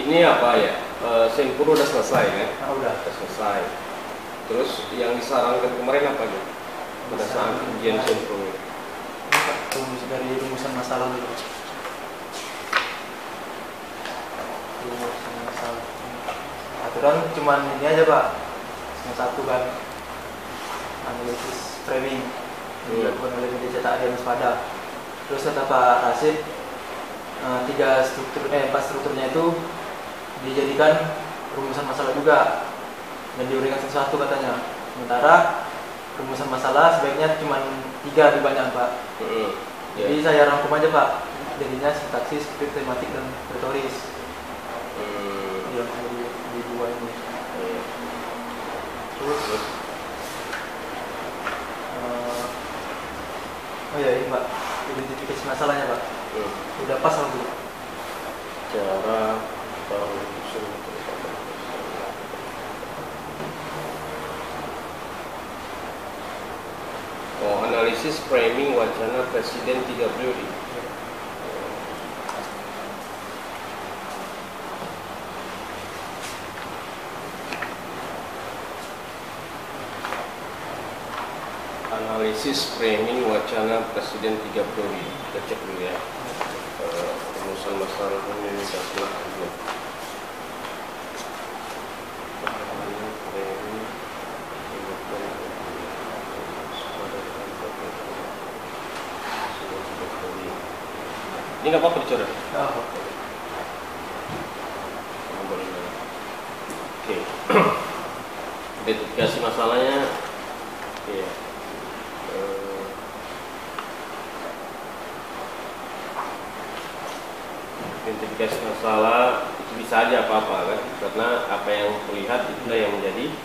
ini apa ya? Sempur udah selesai kan? Udah. Udah selesai. Terus yang disarankan kemarin apa gitu? Pada saat ujian sempur. Dari rumusan masalah dulu. Rumusan masalah. Aturan cuman ini aja Pak. Yang satu kan analisis framing dilakukan oleh media cetak Adianus Pada. Terus kata Pak Rasid, empat strukturnya itu dijadikan rumusan masalah juga dan diuraikan satu-satu katanya. Sementara rumusan masalah sebaiknya cuma 3 lebih banyak Pak. Jadi saya rangkum aja Pak. Jadinya sintaksis, skrip, tematik dan retoris. Yang di dua ini. Terus oh ya ini Pak, identifikasi masalahnya Pak. Udah pas langsung. Cara analisis framing wacana presiden 3 periode. Analisis framing wacana presiden 3 periode. Kita cek dulu ya. Rumusan masalah ini sudah ini nggak apa-apa dicoret. Oke. Identifikasi masalahnya. Iya. Identifikasi masalah itu bisa aja apa-apa kan, karena apa yang terlihat itulah yang menjadi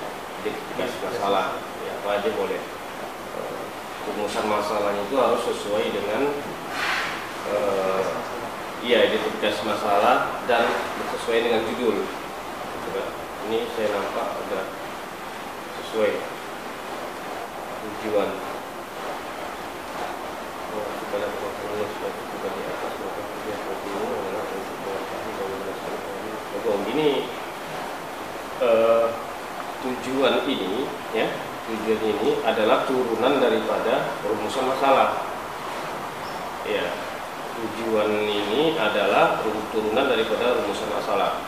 identifikasi masalah. Ya, apa aja boleh. Rumusan masalahnya itu harus sesuai dengan identifikasi masalah dan sesuai dengan judul. Ini saya nampak agak sesuai tujuan. Kita lihat waktunya sudah kita di atas maka kerja seperti ini adalah untuk mengetahui bagaimana ini tujuan ini ya, tujuan ini adalah turunan daripada rumusan masalah. Ya, tujuan ini adalah turunan daripada rumusan masalah.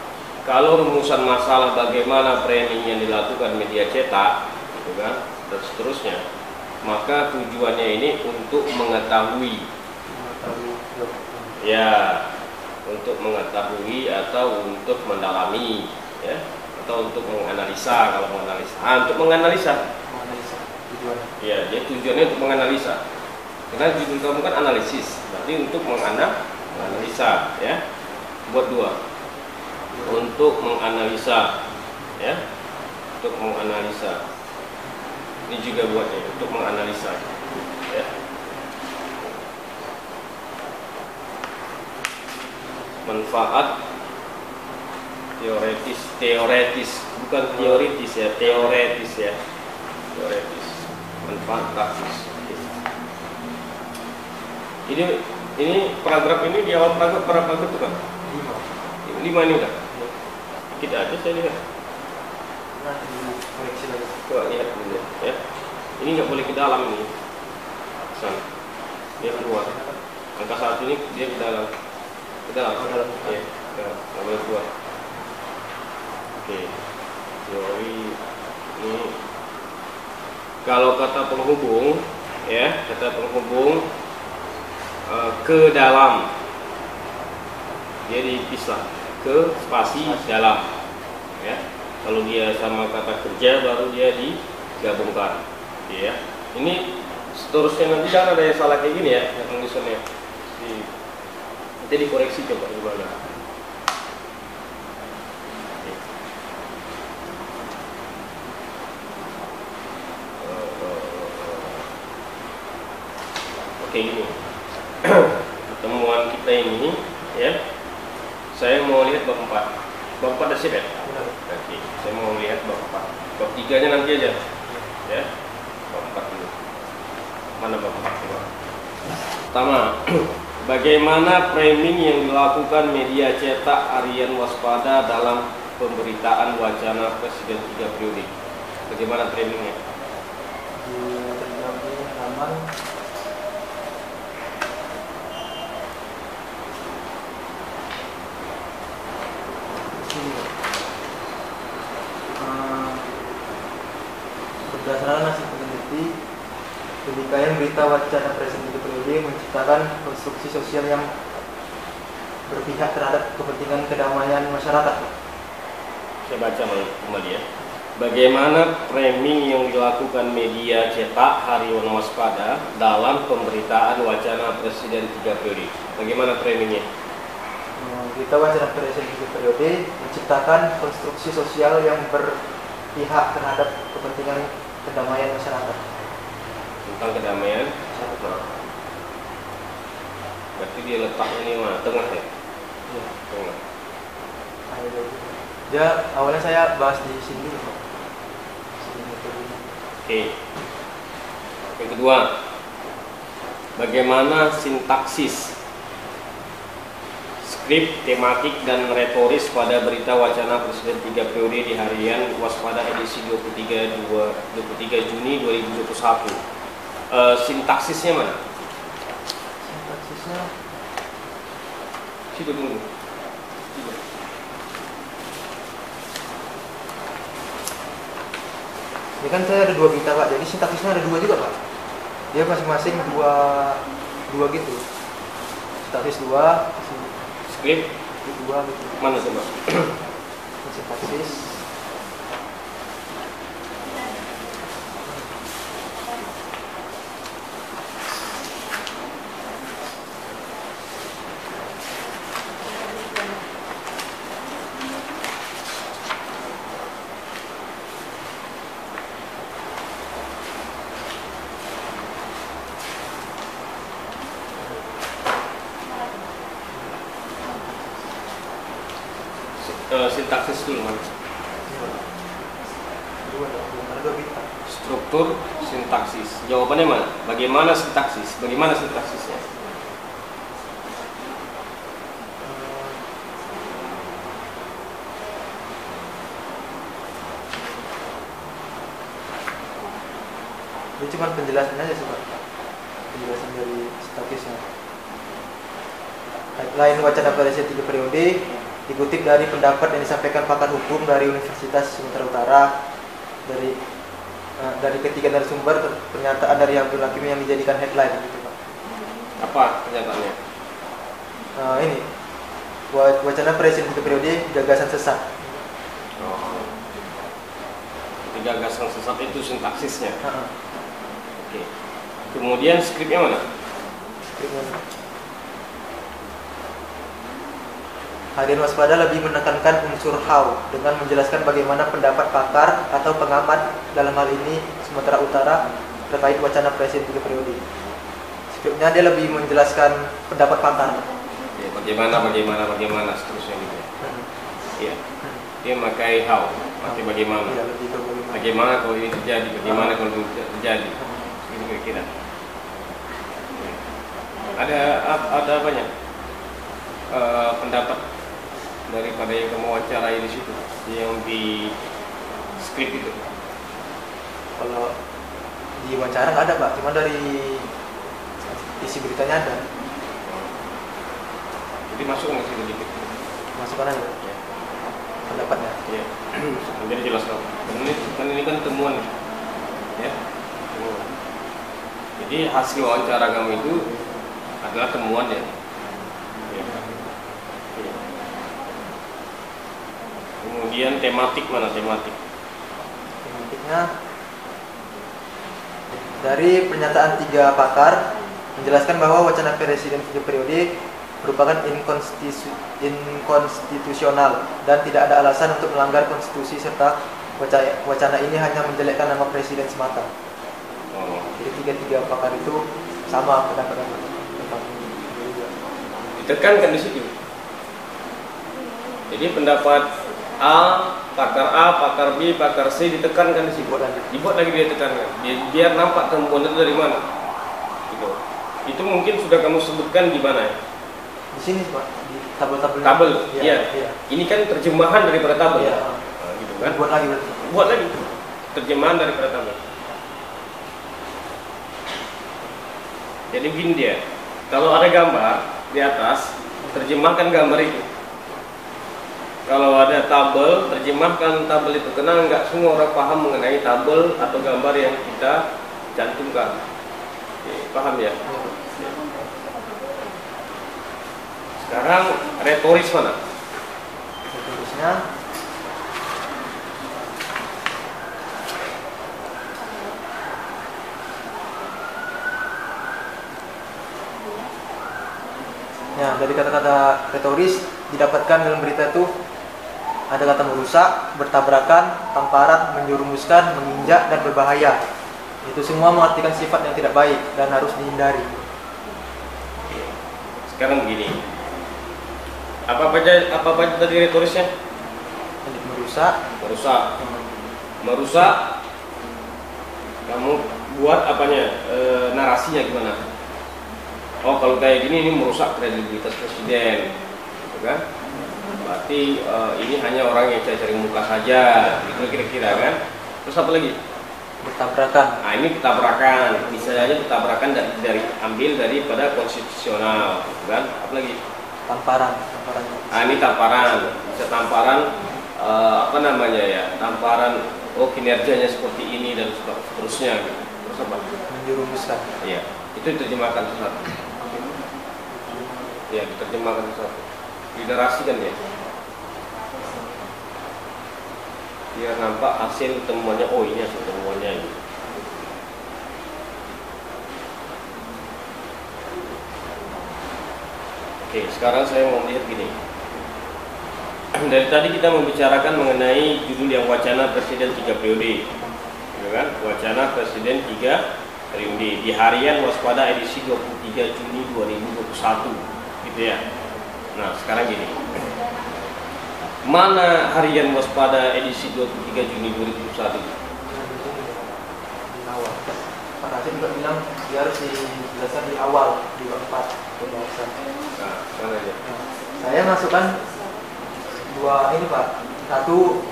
Kalau rumusan masalah bagaimana framing yang dilakukan media cetak, gitu kan, dan seterusnya, maka tujuannya ini untuk mengetahui, ya, untuk mengetahui atau untuk mendalami, ya, atau untuk menganalisa. Kalau menganalisa, untuk menganalisa, ya, jadi tujuannya untuk menganalisa. Karena judul kamu kan analisis, berarti untuk menganalisa, ya. Buat 2. Untuk menganalisa, ya. Untuk menganalisa. Ini juga buatnya untuk menganalisa, ya. Manfaat teoretis, bukan teoritis ya, teoretis ya. Teoretis. Manfaat praktis. Ini paragraf ini di awal paragraf berapa itu kan? 5 ini udah. Kita aja saya lihat. Koreksi lagi. Coba lihat dulu ya. Ini nggak boleh ke dalam ini. Sana. Dia keluar. Angka 1 ini dia ke dalam. Ke dalam. Oh, dalam. Ya. Nggak boleh keluar. Oke. Teori ini kalau kata penghubung ya, kata penghubung ke dalam, dia dipisah ke spasi dalam, ya. Kalau dia sama kata kerja baru dia digabungkan, ya. Ini seterusnya nanti jangan ada yang salah kayak gini ya, yang tulisannya. Nanti dikoreksi coba gimana. Oke, gini. Pertemuan kita ini ya, saya mau lihat bab 4. Bab 4 ada sih ya? Oke, saya mau lihat bab 4. Bab 3 nya nanti aja ya. Bab 4 dulu. Mana bab 4 coba? Pertama, Bagaimana framing yang dilakukan media cetak harian Waspada dalam pemberitaan wacana Presiden 3 periode? Bagaimana framingnya? Di halaman berdasarkan hasil peneliti, penyampaian berita wacana Presiden 3 periode menciptakan konstruksi sosial yang berpihak terhadap kepentingan kedamaian masyarakat. Saya baca kembali ya. Bagaimana framing yang dilakukan media cetak harian Waspada dalam pemberitaan wacana Presiden 3 periode? Bagaimana framingnya? Berita wacana Presiden 3 periode menciptakan konstruksi sosial yang berpihak terhadap kepentingan kedamaian masyarakat. Tentang kedamaian, berarti dia letaknya ini mana? Tengah ya? Iya. Tengah. Ya, awalnya saya bahas di sini. Oke. Yang kedua, bagaimana sintaksis, skrip, tematik, dan retoris pada berita wacana Presiden 3 periode di harian Waspada edisi 23 Juni 2021? Sintaksisnya mana? Sintaksisnya Situ dulu. ini kan saya ada 2 berita Pak, jadi sintaksisnya ada 2 juga Pak. Dia masing-masing dua gitu. Sintaksis 2, Skrip 2 gitu. mana coba? Sintaksis. Sintaksis dulu mana? Ada 2 berita. Struktur, sintaksis. Jawabannya mana? Bagaimana sintaksis? Bagaimana sintaksisnya? Ini cuma penjelasan aja sih Pak. Penjelasan dari sintaksisnya. Headline wacana Presiden 3 periode dikutip dari pendapat yang disampaikan pakar hukum dari Universitas Sumatera Utara, dari ketiga narasumber, pernyataan dari Abdul Hakim yang dijadikan headline gitu Pak. Apa pernyataannya? Ini wacana Presiden 3 periode gagasan sesat. Oh. Gagasan sesat itu sintaksisnya. Oke. Kemudian skripnya mana? Harian Waspada lebih menekankan unsur how dengan menjelaskan bagaimana pendapat pakar atau pengamat, dalam hal ini Sumatera Utara, terkait wacana Presiden 3 periode. Skripnya dia lebih menjelaskan pendapat pakar. Ya, bagaimana seterusnya gitu. Iya. Dia pakai how, pakai bagaimana. Iya, lebih ke Bagaimana kalau ini terjadi, bagaimana kalau ini tidak terjadi. Itu kira-kira. Ada banyak pendapat daripada yang kamu wawancarai di situ, yang di skrip itu. Kalau di wawancara nggak ada Pak, cuma dari isi beritanya ada. Jadi masukkan ke situ dikit. Masukkan aja Ya. pendapatnya. Ya. Jadi jelas dong. Ini kan temuan, ya. Temuan. Jadi hasil wawancara kamu itu adalah temuan ya. Kemudian tematik mana tematik? Tematiknya dari pernyataan 3 pakar menjelaskan bahwa wacana Presiden 3 periode merupakan inkonstitusional dan tidak ada alasan untuk melanggar konstitusi, serta wacana ini hanya menjelekkan nama presiden semata. Oh. Jadi 3 pakar itu sama pendapatnya. Ditekankan di situ. Jadi pendapat A, pakar B, pakar C ditekankan di situ. Dibuat lagi dia tekankan. Biar nampak temuan itu dari mana. Gitu. Itu mungkin sudah kamu sebutkan di mana ya? Di sini Pak, di tabel-tabel. Tabel, Iya. iya. Ini kan terjemahan daripada tabel. Iya. Nah, gitu kan? Buat lagi berarti. Buat lagi terjemahan daripada tabel. Jadi gini dia, kalau ada gambar di atas, terjemahkan gambar itu. Kalau ada tabel, terjemahkan tabel itu. Karena nggak semua orang paham mengenai tabel atau gambar yang kita cantumkan. Oke, paham ya? Sekarang retoris mana? Retorisnya ya, dari kata-kata retoris didapatkan dalam berita itu ada kata merusak, bertabrakan, tamparan, menjerumuskan, menginjak, dan berbahaya. Itu semua mengartikan sifat yang tidak baik dan harus dihindari. Sekarang begini, apa aja tadi retorisnya? Merusak. Kamu buat apanya? Narasinya gimana? Oh, kalau kayak gini ini merusak kredibilitas presiden, gitu kan? Berarti ini hanya orang yang cari muka saja, gitu kira-kira kan? Terus apa lagi? Bertabrakan. Nah, ini bertabrakan, misalnya bertabrakan ambil daripada konstitusional, gitu kan? Apa lagi? Tamparan. Nah, ini tamparan, bisa tamparan apa namanya ya? Tamparan, oh kinerjanya seperti ini dan seterusnya, gitu. Terus apa? Menjerumuskan. Iya, itu diterjemahkan satu. Ya, diterjemahkan satu. Dinarasikan ya. Biar nampak hasil temuannya. Oh, ini hasil temuannya ini. Oke, sekarang saya mau melihat gini. Dari tadi kita membicarakan mengenai judul yang wacana presiden 3 periode, ya kan? Wacana presiden 3 periode di harian waspada edisi 23 Juni 2021. Gitu ya. Nah, sekarang gini, mana harian waspada edisi 23 Juni 2021? Di awal. Pak Rasid juga bilang dia harus dijelaskan di awal, di bab 4 pembahasan. Nah, mana aja? Nah, saya masukkan dua ini Pak, satu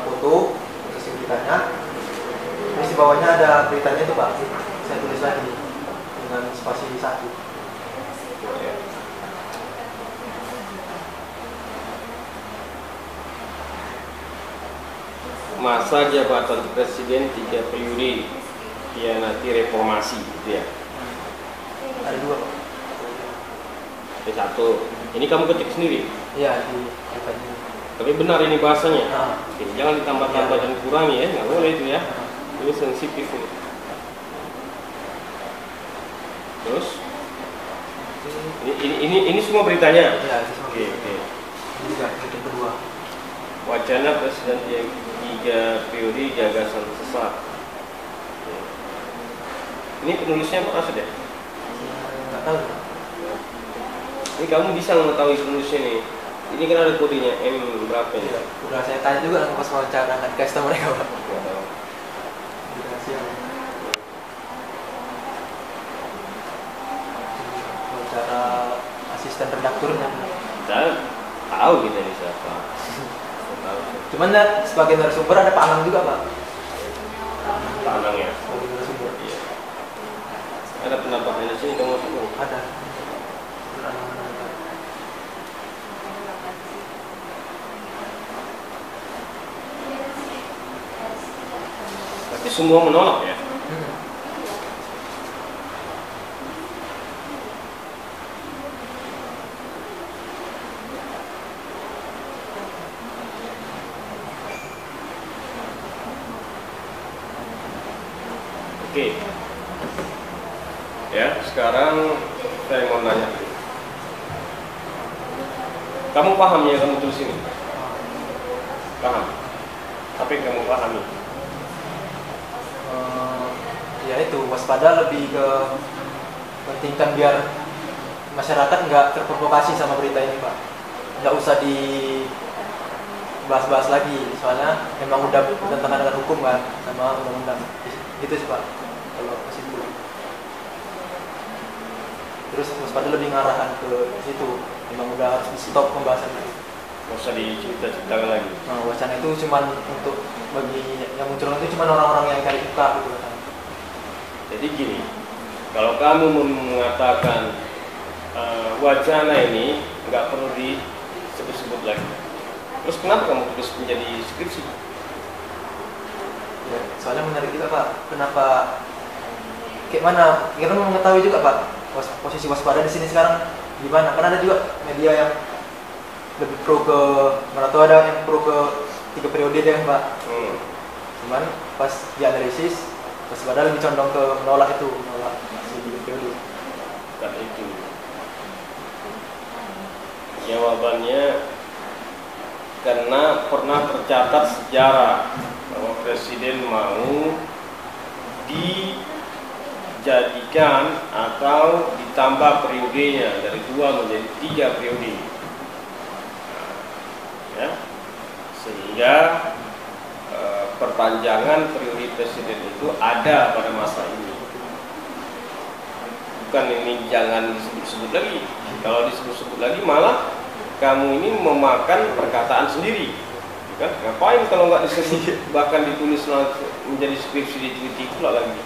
foto isi beritanya, terus di bawahnya ada beritanya itu Pak, saya tulis lagi dengan spasi 1. Masa jabatan presiden 3 periode nanti reformasi, gitu ya. Ada dua Pak. Satu. Ini kamu ketik sendiri? Iya, di beritanya. Tapi benar ini bahasanya. Nah. Oke, jangan ditambah-tambah dan kurangi ya, nggak boleh itu ya. Ini sensitif ini. Terus? Ini semua beritanya. Iya, itu semua. Oke. Ini juga berita kedua. Wacana presiden yang 3 periode gagasan sesat. Ini penulisnya apa maksud ya? Nggak tahu. Ini kamu bisa mengetahui penulisnya nih. Ini kan ada kodenya M berapa ya? Udah saya tanya juga pas wawancara, nggak dikasih tahu mereka Pak. Nggak tahu. Dikasih yang wawancara asisten redakturnya. Dan tahu kita ini siapa. Tahu. Cuman sebagai narasumber ada Pak Anang juga Pak. Pak Anang ya. Sebagai narasumber. Iya. Ada penambahan di sini kamu masuk. Ada. Tapi semua menolak ya. Oke. Ya, sekarang saya mau nanya. Kamu paham ya kamu tulis ini? Paham. Tapi kamu pahami. Ya itu waspada lebih ke pentingkan biar masyarakat nggak terprovokasi sama berita ini Pak. Nggak usah dibahas-bahas lagi, soalnya memang udah bertentangan dengan hukum kan sama undang-undang. Gitu sih Pak. Kalau kesimpulan. terus waspada lebih ngarahkan ke situ. Memang udah harus di stop pembahasan itu. Nggak usah diceritakan lagi. Nah, wacana itu cuman untuk bagi yang muncul itu cuman orang-orang yang cari muka gitu kan. Jadi gini, kalau kamu mengatakan wacana ini nggak perlu disebut-sebut lagi, terus kenapa kamu tulis menjadi skripsi? Ya, soalnya menarik juga Pak. Kenapa? Kayak mana? Kita mau mengetahui juga Pak posisi waspada di sini sekarang gimana? Karena ada juga media yang lebih pro ke, mana tahu ada yang pro ke 3 periode deh Pak. Cuman pas dianalisis waspada lebih condong ke menolak si 3 periode. Dan itu jawabannya karena pernah tercatat sejarah bahwa presiden mau dijadikan atau ditambah periodenya dari 2 menjadi 3 periode. Ya, sehingga perpanjangan periode presiden itu ada pada masa ini. Bukan ini jangan disebut-sebut lagi. Kalau disebut-sebut lagi malah kamu ini memakan perkataan sendiri. Kan? Ngapain kalau nggak disebut bahkan ditulis menjadi skripsi diteliti pula lagi.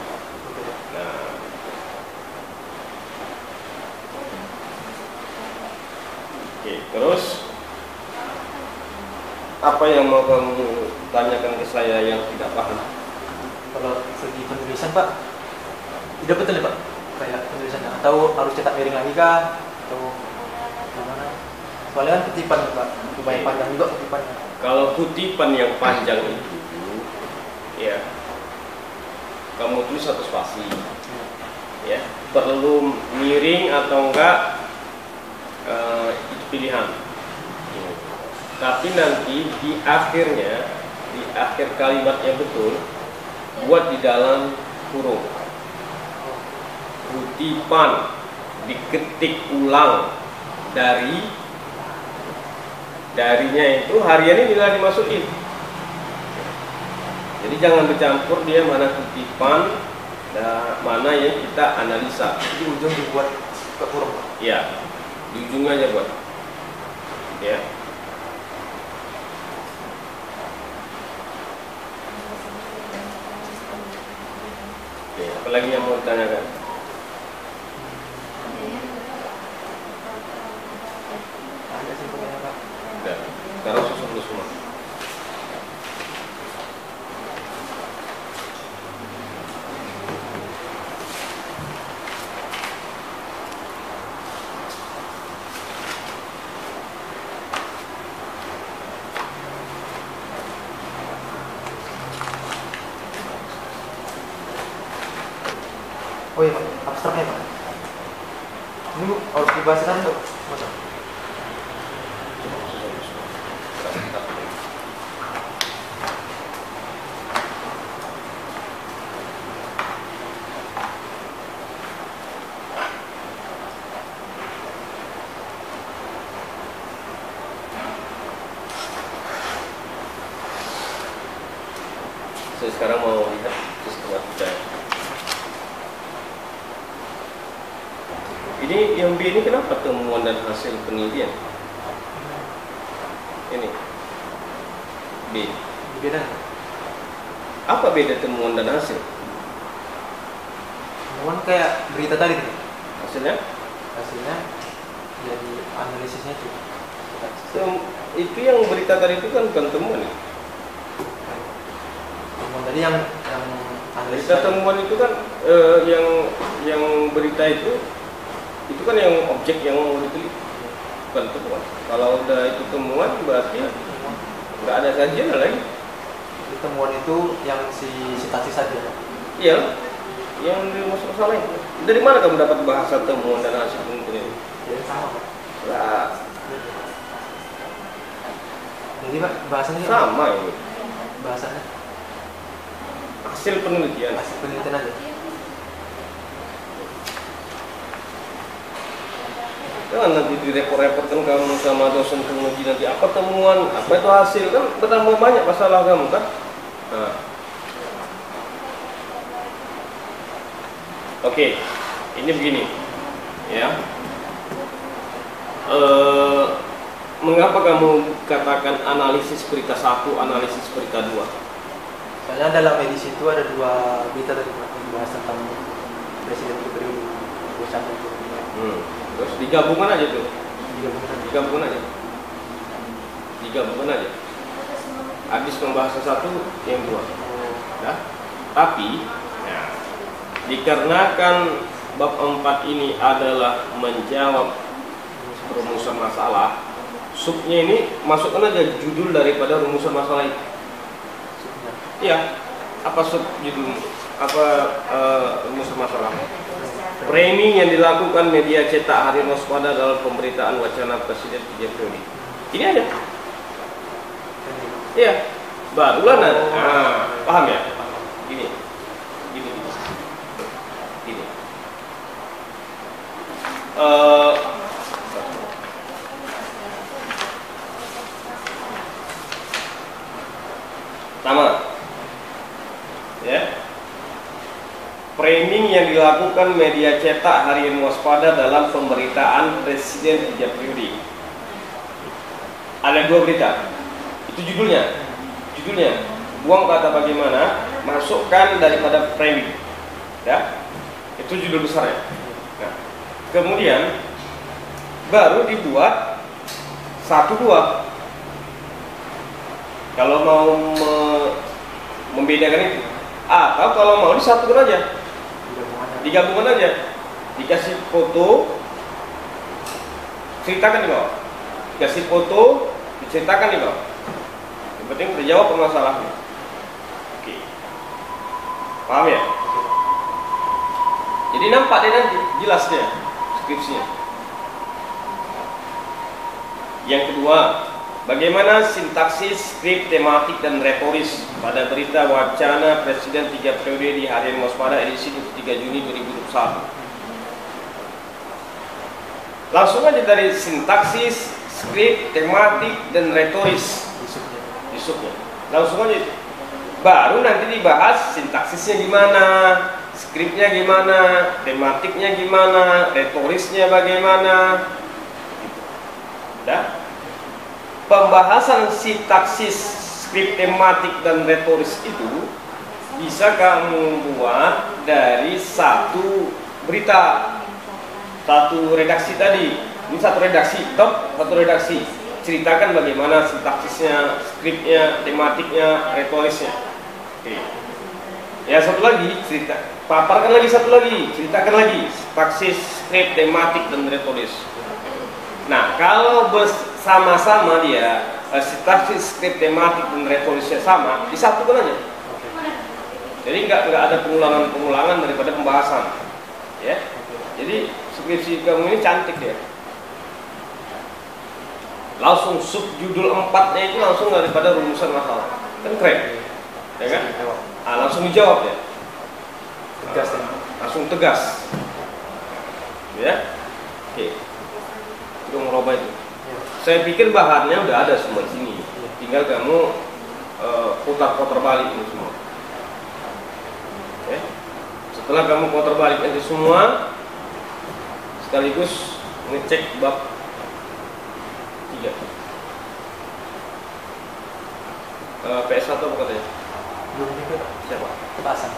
Nah, oke, terus apa yang mau kamu tanyakan ke saya yang tidak paham? Kalau segi penulisan Pak, tidak betul ya Pak? Kayak penulisannya atau harus cetak miring lagi kah? Atau gimana? Soalnya kan kutipan Pak, lumayan panjang juga kutipannya. Kalau kutipan yang panjang itu, ya kamu tulis satu spasi, ya perlu miring atau enggak itu pilihan. Tapi nanti di akhirnya, di akhir kalimatnya betul, buat di dalam kurung. Kutipan diketik ulang darinya itu hariannya nilai dimasukin. Jadi jangan bercampur dia mana kutipan dan mana yang kita analisa. Di ujung dibuat ke kurung. Ya, di ujungnya aja buat. Ya. Oke, apalagi yang mau ditanyakan? Ada sih pertanyaan Pak. Udah, sekarang susun dulu semua. Oh iya Pak, abstraknya Pak. Ini Bu, harus dibahas kan tuh. Masa? Saya sekarang mau lihat sistem kita. Ini yang B ini kenapa temuan dan hasil penelitian? Ini B. Beda. Apa beda temuan dan hasil? Temuan kayak berita tadi tuh. Hasilnya Jadi analisisnya itu. itu yang berita tadi itu kan bukan temuan ya? Temuan tadi yang analisis. Berita temuan itu kan yang berita itu kan yang objek yang mau diteliti, bukan temuan. Kalau udah itu temuan berarti nggak ada kajian lagi. Temuan itu yang si citasi saja. Iya, yang di masalah itu. Dari mana kamu dapat bahasa temuan dan hasil penelitian? Ya sama Pak. Nah, Jadi Pak bahasanya sama ini. bahasanya Hasil penelitian. hasil penelitian aja. Jangan nanti direpot-repotkan kamu sama dosen penguji nanti apa temuan, apa itu hasil, kan bertambah banyak masalah kamu kan. Nah. Oke, ini begini. ya. Mengapa kamu katakan analisis berita 1, analisis berita 2? Soalnya dalam edisi itu ada 2 berita tadi Pak, yang bahas tentang presiden periode pusat itu. Terus digabungkan aja tuh. Digabungkan. Digabungkan aja. Habis membahas yang 1, yang 2. Nah, tapi ya, dikarenakan bab 4 ini adalah menjawab rumusan masalah, subnya ini masukkan aja judul daripada rumusan masalah itu. Iya, apa sub judul? Apa rumusan masalah? Framing yang dilakukan media cetak harian waspada dalam pemberitaan wacana presiden 3 periode. Ini aja. Iya, barulah nanti. Paham ya? Gini. Pertama, ya, framing yang dilakukan media cetak harian waspada dalam pemberitaan presiden 3 periode. Ada 2 berita, itu judulnya. Buang kata bagaimana, masukkan daripada framing, ya, itu judul besarnya. Nah, kemudian baru dibuat 1-2. Kalau mau membedakan itu, atau kalau mau disatukan aja, digabungkan aja, dikasih foto, ceritakan di bawah, dikasih foto, diceritakan di bawah. Yang penting terjawab permasalahannya. Oke, paham ya? Jadi nampak deh nanti, jelas dia skripsinya. Yang kedua, bagaimana sintaksis, skrip, tematik, dan retoris pada berita wacana Presiden 3 periode di harian waspada edisi 23 Juni 2021. Langsung aja dari sintaksis, skrip, tematik, dan retoris. Isupnya. Langsung aja. Baru nanti dibahas sintaksisnya gimana, skripnya gimana, tematiknya gimana, retorisnya bagaimana. Udah? Pembahasan sintaksis, skrip, tematik, dan retoris itu bisa kamu buat dari satu berita, satu redaksi tadi. Ini satu redaksi, satu redaksi. Ceritakan bagaimana sintaksisnya, skripnya, tematiknya, retorisnya. Oke. Ya, satu lagi, paparkan lagi satu lagi, ceritakan lagi sintaksis, skrip, tematik, dan retoris. Nah, kalau bersama-sama dia sintaksis, skrip, tematik, dan retorisnya sama, disatukan aja. Jadi nggak ada pengulangan daripada pembahasan, ya. Jadi skripsi kamu ini cantik ya. Langsung subjudul 4-nya itu langsung daripada rumusan masalah, kan keren, ya kan? Langsung dijawab ya. Tegas, langsung tegas, ya. Oke. Udah merubah itu. Saya pikir bahannya udah ada semua di sini. Tinggal kamu putar-putar balik ini semua. Oke. Setelah kamu putar balik itu semua, sekaligus ngecek bab 3. PS1 apa katanya? Belum juga. Siapa? Pasang.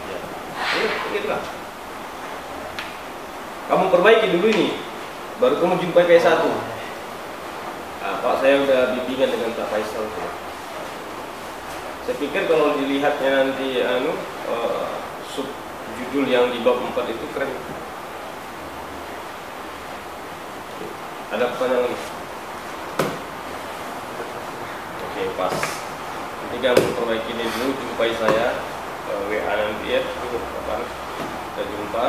Ya. Gitu lah. Kamu perbaiki dulu ini, baru kamu jumpai PS1. Pak, saya udah bimbingan dengan Pak Faisal. Saya pikir kalau dilihatnya nanti sub judul yang di bab 4 itu keren. Ada pertanyaan lagi? Oke, pas. Nanti kamu perbaiki ini dulu, jumpai saya WA nanti ya, kapan kita jumpa.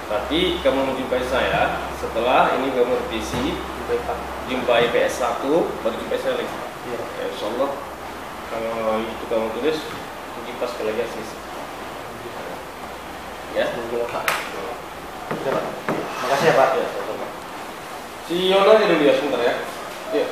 Tapi kamu menjumpai saya setelah ini kamu revisi, jumpai PS1, baru jumpai saya lagi. Ya, insya Allah kalau itu kamu tulis, kita sekali lagi sisi. Ya, Pak. Makasih ya Pak. Ya, sama-sama. Si Yona aja dulu ya sebentar ya. Ya.